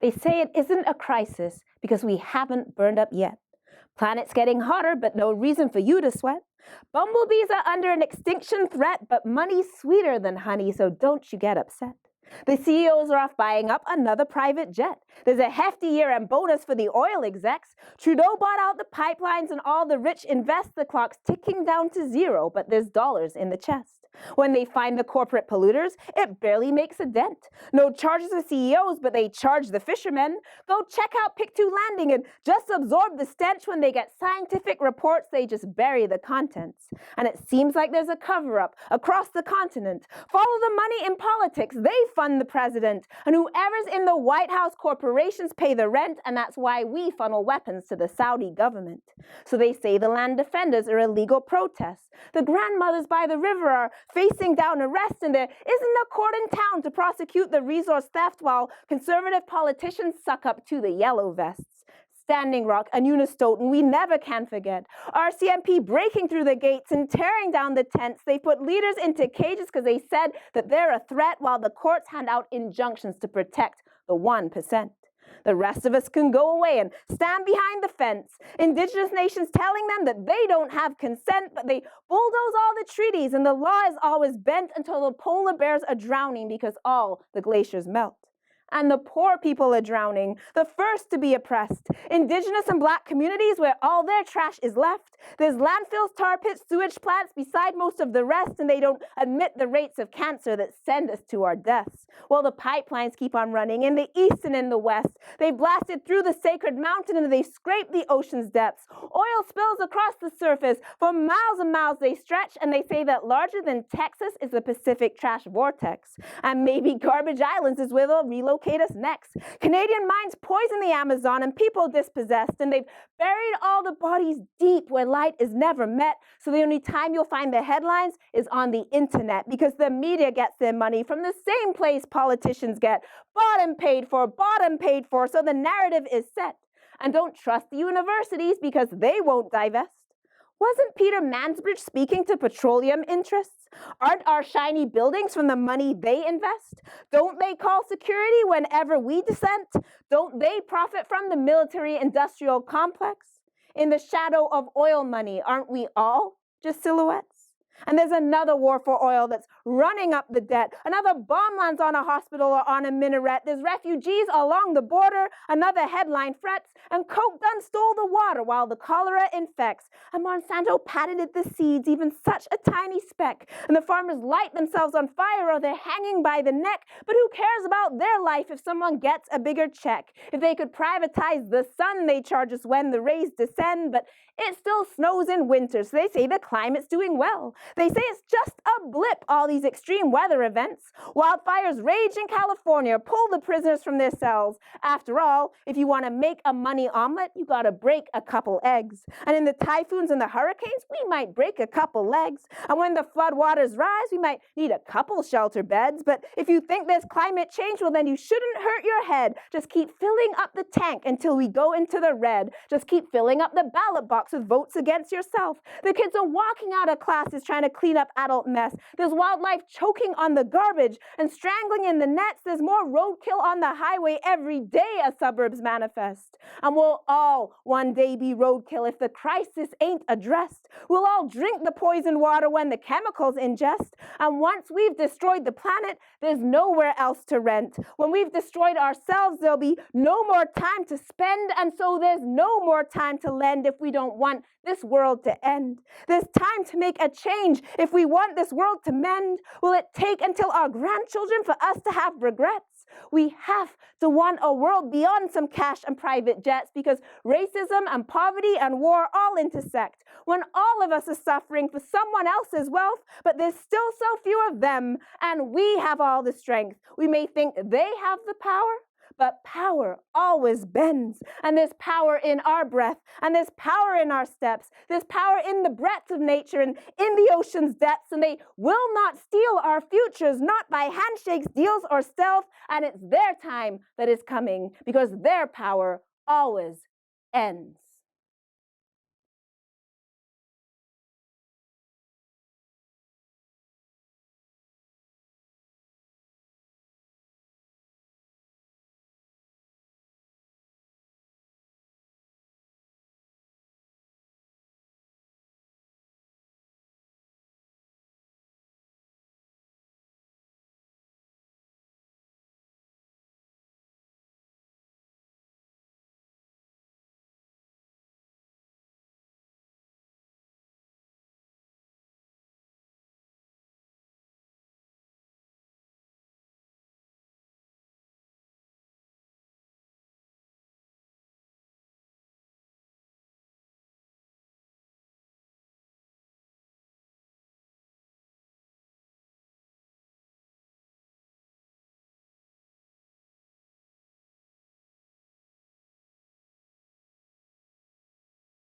They say it isn't a crisis because we haven't burned up yet. Planet's getting hotter, but no reason for you to sweat. Bumblebees are under an extinction threat, but money's sweeter than honey, so don't you get upset. The CEOs are off buying up another private jet. There's a hefty year-end bonus for the oil execs. Trudeau bought out the pipelines and all the rich invest. The clock's ticking down to zero, but there's dollars in the chest. When they find the corporate polluters, it barely makes a dent. No charges for CEOs, but they charge the fishermen. Go check out Pictou Landing and just absorb the stench. When they get scientific reports, they just bury the contents. And it seems like there's a cover-up across the continent. Follow the money in politics. They fund the president. And whoever's in the White House, corporations pay the rent, and that's why we funnel weapons to the Saudi government. So they say the land defenders are illegal protests. The grandmothers by the river are facing down arrest, and there isn't a court in town to prosecute the resource theft while conservative politicians suck up to the yellow vests. Standing Rock and Unistoten, we never can forget. RCMP breaking through the gates and tearing down the tents. They put leaders into cages because they said that they're a threat, while the courts hand out injunctions to protect the 1%. The rest of us can go away and stand behind the fence. Indigenous nations telling them that they don't have consent, but they bulldoze all the treaties, and the law is always bent until the polar bears are drowning because all the glaciers melt. And the poor people are drowning, the first to be oppressed. Indigenous and Black communities where all their trash is left. There's landfills, tar pits, sewage plants beside most of the rest, and they don't admit the rates of cancer that send us to our deaths. Well, the pipelines keep on running in the east and in the west. They blasted through the sacred mountain and they scraped the ocean's depths. Oil spills across the surface. For miles and miles they stretch, and they say that larger than Texas is the Pacific trash vortex. And maybe Garbage Islands is where they'll relocate us next. Canadian mines poison the Amazon and people dispossessed, and they've buried all the bodies deep where light is never met, so the only time you'll find the headlines is on the internet, because the media gets their money from the same place politicians get. Bought and paid for, so the narrative is set. And don't trust the universities because they won't divest. Wasn't Peter Mansbridge speaking to petroleum interests? Aren't our shiny buildings from the money they invest? Don't they call security whenever we dissent? Don't they profit from the military-industrial complex? In the shadow of oil money, aren't we all just silhouettes? And there's another war for oil that's running up the debt. Another bomb lands on a hospital or on a minaret. There's refugees along the border. Another headline frets. And Coke done stole the water while the cholera infects. And Monsanto patented the seeds, even such a tiny speck. And the farmers light themselves on fire or they're hanging by the neck. But who cares about their life if someone gets a bigger check? If they could privatize the sun, they charge us when the rays descend. But it still snows in winter, so they say the climate's doing well. They say it's just a blip, all these extreme weather events. Wildfires rage in California, pull the prisoners from their cells. After all, if you want to make a money omelet, you gotta break a couple eggs. And in the typhoons and the hurricanes, we might break a couple legs. And when the floodwaters rise, we might need a couple shelter beds. But if you think there's climate change, well then you shouldn't hurt your head. Just keep filling up the tank until we go into the red. Just keep filling up the ballot box with votes against yourself. The kids are walking out of classes trying to clean up adult mess. There's wildlife choking on the garbage and strangling in the nets. There's more roadkill on the highway every day as suburbs manifest. And we'll all one day be roadkill if the crisis ain't addressed. We'll all drink the poisoned water when the chemicals ingest. And once we've destroyed the planet, there's nowhere else to rent. When we've destroyed ourselves, there'll be no more time to spend, and so there's no more time to lend if we don't want this world to end. There's time to make a change if we want this world to mend. Will it take until our grandchildren for us to have regrets? We have to want a world beyond some cash and private jets, because racism and poverty and war all intersect. When all of us are suffering for someone else's wealth, but there's still so few of them, and we have all the strength. We may think they have the power, but power always bends. And there's power in our breath, and there's power in our steps. There's power in the breadth of nature and in the ocean's depths, and they will not steal our futures, not by handshakes, deals, or stealth. And it's their time that is coming, because their power always ends.